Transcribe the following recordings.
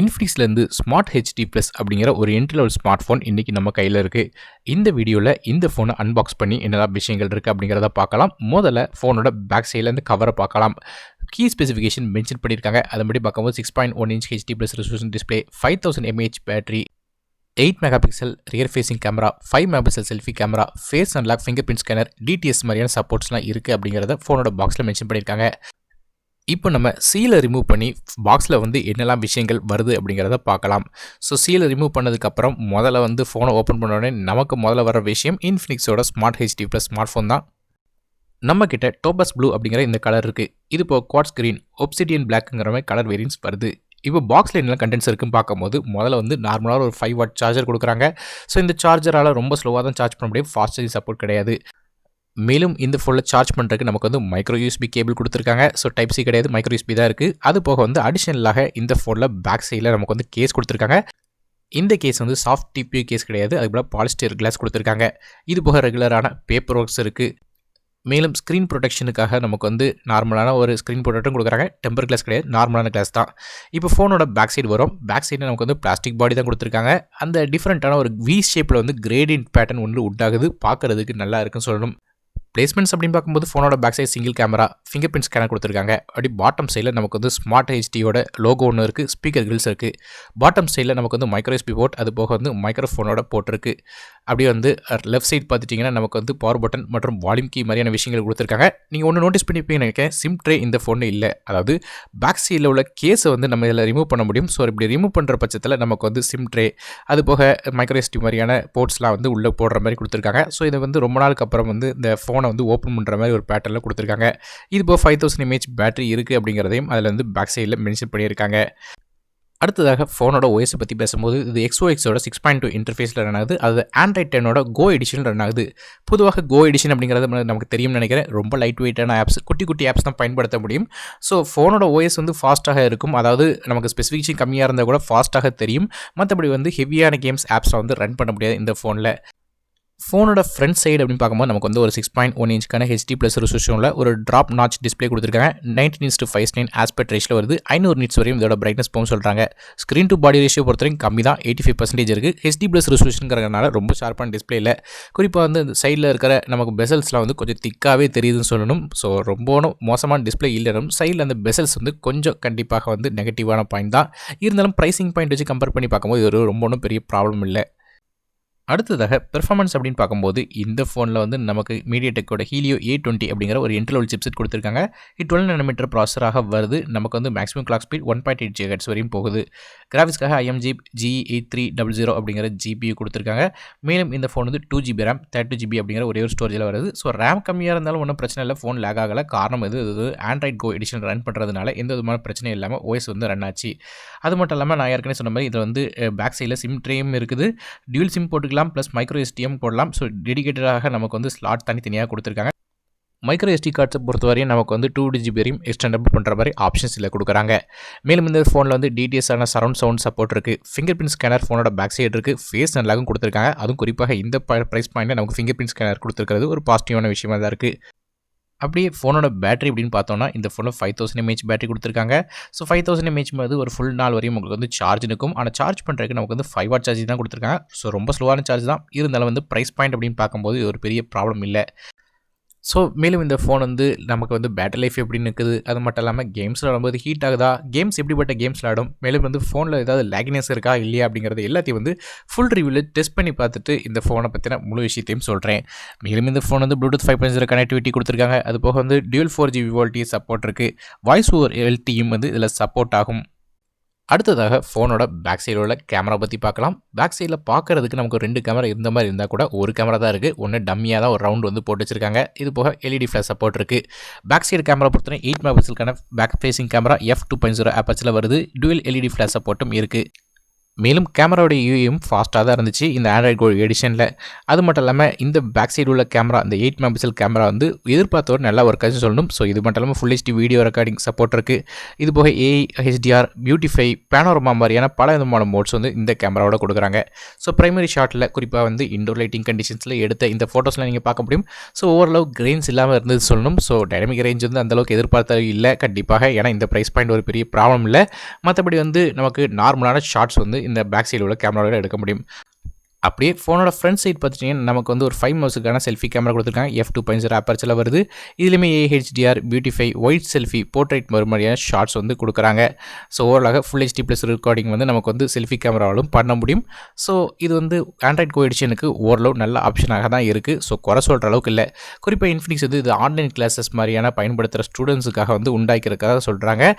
இன்ஃபினிக்ஸ்லேருந்து smart HD plus அப்படிங்கிற ஒரு entry level smart phone இன்றைக்கி நம்ம கையில் இருக்குது. இந்த வீடியோவில் இந்த ஃபோனை அன்பாக்ஸ் பண்ணி என்னெல்லாம் விஷயங்கள் இருக்குது அப்படிங்கிறத பார்க்கலாம். முதல்ல ஃபோனோட பேக் சைட்லேருந்து கவரை பார்க்கலாம். கீ ஸ்பெசிஃபிகேஷன் மென்ஷன் பண்ணியிருக்காங்க. அதன்படி பார்க்கும்போது 6.1 inch HD plus resolution display, 5000 mAh battery, 8 mega pixel rear facing camera, 5 mega pixel selfie camera, face unlock, finger print scanner, DTS மாதிரியான சப்போர்ட்ஸ்லாம் இருக்குது அப்படிங்கிறத ஃபோனோட பாக்ஸில் மென்ஷன் பண்ணியிருக்காங்க. இப்போ நம்ம சீலை ரிமூவ் பண்ணி பாக்ஸில் என்னெல்லாம் விஷயங்கள் வருது அப்படிங்கிறத பார்க்கலாம். ஸோ சீலை ரிமூவ் பண்ணதுக்கப்புறம் முதல்ல ஃபோனை ஓப்பன் பண்ண உடனே நமக்கு முதல்ல வர விஷயம் இன்ஃபினிக்ஸோட smart HD plus smart phone தான். நம்மக்கிட்ட டோபஸ் ப்ளூ அப்படிங்கிற இந்த கலர் இருக்குது. இது இப்போ குவாட்ஸ் கிரீன், ஒப்சிடியன் பிளாக்ங்கிற மாதிரி கலர் வேரியன்ஸ் வருது. இப்போ பாக்ஸில் என்னெல்லாம் கண்டென்ட்ஸ் இருக்குன்னு பார்க்கும்போது முதல்ல நார்மலாக ஒரு 5 வாட் சார்ஜர் கொடுக்குறாங்க. ஸோ இந்த சார்ஜரால் ரொம்ப ஸ்லோவாக தான் சார்ஜ் பண்ண முடியும், ஃபாஸ்ட் சார்ஜிங் சப்போர்ட் கிடையாது. மேலும் இந்த ஃபோனில் சார்ஜ் பண்ணுறதுக்கு நமக்கு மைக்ரோ யூஎஸ்பி கேபிள் கொடுத்துருக்காங்க. ஸோ டைப் சி கிடையாது, மைக்ரோ யூஎஸ்பி தான் இருக்குது. அது போக அடிஷனலாக இந்த ஃபோனில் பேக் சைடில் நமக்கு கேஸ் கொடுத்துருக்காங்க. இந்த கேஸ் சாஃப்ட் டிபியூ கேஸ் கிடையாது, அதுபோல் பாலிஸ்டர் கிளாஸ் கொடுத்துருக்காங்க. இது போக ரெகுலரான பேப்பர் ஒர்க்ஸ் இருக்குது. மேலும் ஸ்க்ரீன் ப்ரொடெக்ஷனுக்காக நமக்கு நார்மலான ஒரு ஸ்க்ரீன் ப்ரொடெக்டும் கொடுக்குறாங்க. டெம்பர் கிளாஸ் கிடையாது, நார்மலான கிளாஸ் தான். இப்போ ஃபோனோட பேக் சைடு வரும். பேக் சைடில் நமக்கு பிளாஸ்டிக் பாடி தான் கொடுத்துருக்காங்க. அந்த டிஃப்ரெண்ட்டான ஒரு வி ஷேப்பில் கிரேடியன்ட் பேட்டர்ன் ஒன்று உண்டாகுது. பார்க்குறதுக்கு நல்லா இருக்குன்னு சொல்லணும். பிளேஸ்மெண்ட்ஸ் அப்படின்னு பார்க்கும்போது ஃபோனோட back side single camera, finger print scanner கொடுத்துருக்காங்க. அப்படி பாட்டம் சைடில் நமக்கு ஸ்மார்ட் ஹெச்டியோட லோகோ ஒன்று இருக்குது. ஸ்பீக்கர் கிரில்ஸ் இருக்குது. பாட்டம் சைடில் நமக்கு மைக்ரோ யூஎஸ்பி போர்ட், அது போக மைக்ரோஃபோனோட போர்ட் இருக்குது. அப்படியே லெஃப்ட் சைட் பார்த்துட்டிங்கன்னா நமக்கு பவர் பட்டன் மற்றும் வால்யூம் கீ மாதிரியான விஷயங்கள் கொடுத்துருக்காங்க. நீங்கள் ஒன்று நோட்டீஸ் பண்ணிப்பீங்கன்னு நினைக்கிறேன், சிம் ட்ரே இந்த ஃபோனில் இல்லை. அதாவது பேக் சைடில் உள்ள கேஸை நம்ம இதில் ரிமூவ் பண்ண முடியும். ஸோ இப்படி ரிமூவ் பண்ணுற பட்சத்தில் நமக்கு சிம் ட்ரே, அது போக மைக்ரோ யூஎஸ்பி மாதிரியான போர்ட்ஸ்லாம் உள்ளே போடுற மாதிரி கொடுத்துருக்காங்க. ஸோ இதை ரொம்ப நாளுக்கு அப்புறம் இந்த ஃபோனை ஓப்பன் பண்ணுற மாதிரி ஒரு பேட்டர்னில் கொடுத்துருக்காங்க. இது போக 5000 mAh பேட்டரி இருக்குது அப்படிங்கிறதையும் அதில் பேக் சைடில் மென்ஷன் பண்ணியிருக்காங்க. அடுத்ததாக ஃபோனோட ஓஎஸ் பற்றி பேசும்போது இது XOXோட 6.2 இன்டர்ஃபேஸில் ரன் ஆகுது. அது ஆண்ட்ராய்ட் 10ஓட கோ எடிஷனில் ரன் ஆகுது. பொதுவாக கோ எடிஷன் அப்படிங்கிறது நமக்கு தெரியும்னு நினைக்கிறேன். ரொம்ப லைட் வெயிட்டான ஆப்ஸ், குட்டி குட்டி ஆப்ஸ் தான் பயன்படுத்த முடியும். ஸோ ஃபோனோட ஓஎஸ் ஃபாஸ்ட்டாக இருக்கும். அதாவது நமக்கு ஸ்பெசிஃபிகேஷன் கம்மியாக இருந்தால் கூட ஃபாஸ்ட்டாக தெரியும். மற்றபடி ஹெவியான கேம்ஸ் ஆப்ஸை ரன் பண்ண முடியாது இந்த ஃபோனில். ஃபோனோட ஃப்ரண்ட் சைடு அப்படின்னு பார்க்கும்போது நமக்கு ஒரு 6.1 இன்ச்க்கான ஹெச்டி ப்ளஸ் ரெசல்யூஷனில் ஒரு ட்ராப் நாச் டிஸ்பிளே கொடுத்துருக்காங்க. 19:5:9 ஆஸ்பெக்ட் ரேஷியோவில் வருது. 500 nits வரையும் இதோட பிரைட்னஸ் போகும் சொல்கிறாங்க. ஸ்க்ரீன் டு பாடி ரேஷியோ பொறுத்தவரைக்கும் கம்மி தான், 85% இருக்குது. ஹெச்டி ப்ளஸ் ரெசல்யூஷனுங்கிறதுனால ரொம்ப ஷார்ப்பான டிஸ்பிளே இல்லை. குறிப்பாக இந்த சைடில் இருக்கிற நமக்கு பெசல்ஸ்லாம் கொஞ்சம் திக்காகவே தெரியுதுன்னு சொல்லணும். ஸோ ரொம்ப மோசமான டிஸ்பிளே இல்லைனும் சைடில் அந்த பெசல்ஸ் கொஞ்சம் கண்டிப்பாக நெகட்டிவான பாயிண்ட் தான். இருந்தாலும் ப்ரைசிங் பாயிண்ட் வச்சு கம்பேர் பண்ணி பார்க்கும்போது இது ரொம்ப ஒன்றும் பெரிய ப்ராப்ளம் இல்லை. அடுத்ததாக பெர்ஃபார்மன்ஸ் அப்படின்னு பார்க்கும்போது இந்த ஃபோனில் நமக்கு மீடியாடெக்கோட ஹீலியோ A20 அப்படிங்கிற ஒரு என்ட்ரி லெவல் சிப்செட் கொடுத்துருக்காங்க. இது 12 nm ப்ராசராக வருது. நமக்கு மேக்ஸிமம் கிளாக் ஸ்பீட் 1.8 GHz வரையும் போகுது. கிராஃபிக்ஸ்க்காக IMG G8300 அப்படிங்கிற GPU கொடுத்துருக்காங்க. மேலும் இந்த ஃபோன் 2GB RAM, 32GB அப்படிங்கிற ஒரே ஒரு ஸ்டோரேஜில் வருது. ஸோ ரேம் கம்மியாக இருந்தாலும் ஒன்றும் பிரச்சனை இல்லை, ஃபோன் லேக் ஆகலை. காரணம் இது ஆண்ட்ராய்ட் கோ எடிஷன் ரன் பண்ணுறதுனால எந்த விதமான பிரச்சனையும் இல்லாமல் OS ரன் ஆச்சு. அது மட்டும் இல்லாமல் நான் ஏற்கனவே சொன்ன மாதிரி இதில் பேக் சைடில் சிம் ட்ரேயும் இருக்குது. டியூல் சிம் போட்டுக்கலாம், ப்ளஸ் மைக்ரோ எஸ்டிஎம் போடலாம். ஸோ டெடிகேட்டடாக நமக்கு ஸ்லாட் தனித்தனியாக கொடுத்துருக்காங்க. மைக்ரோ எஸ்டி கார்ட்ஸை பொறுத்தவரையும் நமக்கு 2GB வரையும் எக்ஸ்டெண்டபிள் பண்ணுற மாதிரி ஆப்ஷன்ஸ் இதில் கொடுக்குறாங்க. மேலும் இந்த ஃபோனில் டிடிஎஸ்ஆன சரௌண்ட் சவுண்ட் சப்போர்ட் இருக்குது. ஃபிங்கர் பிரிண்ட் ஸ்கேனர் ஃபோனோட பேக் சைடு இருக்குது. ஃபேஸ் அன்லாக்கும் கொடுத்துருக்காங்க. அதுவும் குறிப்பாக இந்த ப்ரைஸ் பாயிண்டில் நமக்கு ஃபிங்கர் பிரிண்ட் ஸ்கேனர் கொடுத்துருக்கிறது ஒரு பாசிட்டிவான விஷயமாக தான் இருக்குது. அப்படியே ஃபோனோட பேட்டரி அப்படின்னு பார்த்தோன்னா இந்த ஃபோனில் 5000 mAh பேட்டரி கொடுத்துருக்காங்க. ஸோ 5000 mAh ஒரு ஃபுல் நாள் வரையும் உங்களுக்கு சார்ஜ் இருக்கும். ஆனால் சார்ஜ் பண்ணுறதுக்கு நமக்கு 5 வாட் சார்ஜ் தான் கொடுத்துருக்காங்க. ஸோ ரொம்ப ஸ்லோவான சார்ஜ் தான். இருந்தாலும் ப்ரைஸ் பாயிண்ட் அப்படின்னு பார்க்கும்போது இது ஒரு பெரிய ப்ராப்ளம் இல்லை. ஸோ மேலும் இந்த ஃபோன் நமக்கு பேட்டரி லைஃப் எப்படி இருக்குது, அது மட்டும் இல்லாமல் கேம்ஸ் விளாடும்போது ஹீட் ஆகுதா, கேம்ஸ் எப்படிப்பட்ட கேம்ஸ் விளாடும், மேலும் ஃபோனில் ஏதாவது லேக்னஸ் இருக்கா இல்லையா அப்படிங்கிறது எல்லாத்தையும் ஃபுல் ரிவ்யூவில் டெஸ்ட் பண்ணி பார்த்துட்டு இந்த ஃபோனை பற்றின முழு விஷயத்தையும் சொல்கிறேன். மேலும் இந்த ஃபோன் ப்ளூடூத் 5.0 கனெக்டிவிட்டி கொடுத்துருக்காங்க. அது போக டியூல் 4G VoLTE சப்போர்ட் இருக்குது. வாய்ஸ் ஓவர் LTEயும் இதில் சப்போர்ட் ஆகும். அடுத்ததாக ஃபோனோட பேக் சைடில் உள்ள கேமரா பற்றி பார்க்கலாம். பேக் சைடில் பார்க்குறதுக்கு நமக்கு 2 கேமரா இருந்த மாதிரி இருந்தால் கூட ஒரு கேமரா தான் இருக்குது. ஒன்று டம்மியாக தான் ஒரு ரவுண்ட் போட்டு வச்சிருக்காங்க. இது போக LED ஃப்ளாஷ் சப்போர்ட் இருக்குது. பேக் சைடு கேமரா பொறுத்தவரை 8 மெகா பிக்சலுக்கான பேக் ஃபேசிங் கேமரா F2.0 ஆப்பர்ச்சரில் வருது. டூயல் LED ஃப்ளாஷ் சப்போர்ட்டும் இருக்குது. மேலும் கேமராவோட யூஐயும் ஃபாஸ்ட்டாக தான் இருந்துச்சு இந்த ஆண்ட்ராய்ட் கோ எடிஷனில். அது மட்டும் இல்லாமல் இந்த பேக் சைடு உள்ள கேமரா அந்த 8 மெகாபிக்சல் கேமரா வந்து எதிர்பார்த்தோட நல்லா ஒர்க் ஆச்சு சொல்லணும். ஸோ இது மட்டும் இல்லாமல் full HD video recording support இருக்குது. இது போக ஏஐ, ஹெச்டிஆர், பியூட்டிஃபை, பேனோரமா மாதிரியான பல விதமான மோட்ஸ் வந்து இந்த கேமராவோட கொடுக்குறாங்க. ஸோ பிரைமரி ஷாட்டில் குறிப்பாக வந்து இண்டோர் லைட்டிங் கண்டிஷன்ஸில் எடுத்த இந்த ஃபோட்டோஸ்லாம் நீங்கள் பார்க்க முடியும். ஸோ ஓரளவு கிரெயின்ஸ் இல்லாமல் இருந்தது சொல்லணும். ஸோ டைனமிக் ரேஞ்ச் வந்து அந்தளவுக்கு எதிர்பார்த்த இல்லை கண்டிப்பாக, ஏன்னா இந்த ப்ரைஸ் பாயிண்ட் ஒரு பெரிய ப்ராப்ளம் இல்லை. மற்றபடி வந்து நமக்கு நார்மலான ஷார்ட்ஸ் வந்து இந்த பேக் சைடில் உள்ள கேமராவோட எடுக்க முடியும். அப்படியே ஃபோனோட ஃப்ரண்ட் சைட் பார்த்துட்டிங்கன்னா நமக்கு வந்து ஒரு 5 மெகாபிக்சலுக்கான செல்ஃபி கேமரா கொடுத்துருக்காங்க. f2.0 ஆப்பர்ச்சரில் வருது. இதுலேயுமே ஏஹெச்டிஆர், பியூட்டிஃபை, ஒயிட் செல்ஃபி, போர்ட்ரைட் மாதிரியான ஷார்ட்ஸ் வந்து கொடுக்குறாங்க. ஸோ ஓவராலாக ஃபுல் ஹெச்டி ப்ளஸ் ரெக்கார்டிங் வந்து நமக்கு வந்து செல்ஃபி கேமராவாலும் பண்ண முடியும். ஸோ இது வந்து ஆண்ட்ராய்ட் கோ எடிஷனுக்கு ஓரளவு நல்ல ஆப்ஷனாக தான் இருக்குது. ஸோ குறை சொல்கிற அளவுக்கு இல்லை. குறிப்பாக இன்ஃபினிக்ஸ் வந்து இது ஆன்லைன் கிளாஸஸ் மாதிரியான பயன்படுத்துகிற ஸ்டூடெண்ட்ஸுக்காக வந்து உண்டாக்கிறதுக்காக சொல்கிறாங்க.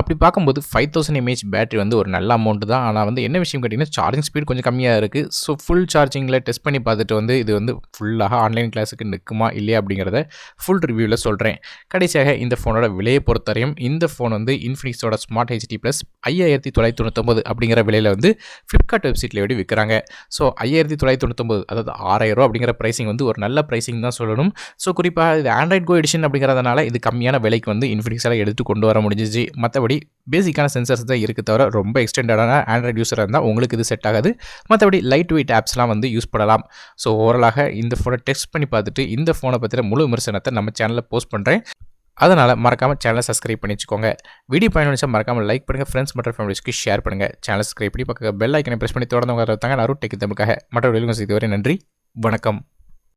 அப்படி பார்க்கும்போது 5000 mAh பேட்டரி வந்து ஒரு நல்ல அமௌண்ட் தான். ஆனால் வந்து என்ன விஷயம் கேட்டிங்கன்னா சார்ஜிங் ஸ்பீட் கொஞ்சம் கம்மியாக இருக்குது. ஸோ ஃபுல் சார்ஜிங்கில் டெஸ்ட் பண்ணி பார்த்துட்டு வந்து இது வந்து ஃபுல்லாக ஆன்லைன் கிளாஸுக்கு நிற்குமா இல்லையா அப்படிங்கிறத ஃபுல் ரிவ்யூவில் சொல்கிறேன். கடைசியாக இந்த ஃபோனோட விலையை பொறுத்தவரையும் இந்த ஃபோன் வந்து இன்ஃபினிக்ஸோட ஸ்மார்ட் ஹெச்டி ப்ளஸ் 5999 அப்படிங்கிற விலையில் வந்து ஃப்ளிப்கார்ட் வெப்சைட்டில் எப்படி விற்கிறாங்க. ஸோ 5999 அதாவது 6000 ரூபா அப்படிங்கிற ப்ரைஸிங் வந்து ஒரு நல்ல ப்ரைஸிங் தான் சொல்லணும். ஸோ குறிப்பாக இது ஆண்ட்ராய்ட் கோ எடிஷன் அப்படிங்கிறதுனால இது கம்மியான விலைக்கு வந்து இன்ஃபினிக்ஸால் எடுத்து கொண்டு வர முடிஞ்சிச்சு. மற்றபடி பேசிக்கான சென்சர்ஸ் தான் இருக்குது தவிர ரொம்ப எக்ஸ்டெண்டடான ஆண்ட்ராய்டு யூஸராக இருந்தால் உங்களுக்கு இது செட் ஆகாது. மற்றபடி லைட் வெயிட் ஆப்ஸ்லாம் வந்து யூஸ் பண்ணலாம். ஸோ ஓவராலாக இந்த ஃபோனை டெஸ்ட் பண்ணி பார்த்துட்டு இந்த ஃபோனை பற்றின முழு விமர்சனத்தை நம்ம சேனலில் போஸ்ட் பண்ணுறேன். அதனால் மறக்காமல் சேனலை சப்ஸ்கிரைப் பண்ணி வச்சுக்கோங்க. வீடியோ பயனுள்ள மறக்காமல் லைக் பண்ணுங்கள், ஃப்ரெண்ட்ஸ் மற்றும் ஃபேமிலிஸ்க்கு ஷேர் பண்ணுங்கள். சேனல் சப்ஸ்கிரைப் பண்ணி பக்கம் பெல் ஐக்கனை ப்ரெஸ் பண்ணி தொடர்ந்து உங்கள் நான் டெக் தமிழுக்காக மற்ற வெளியே இதுவரை நன்றி, வணக்கம்.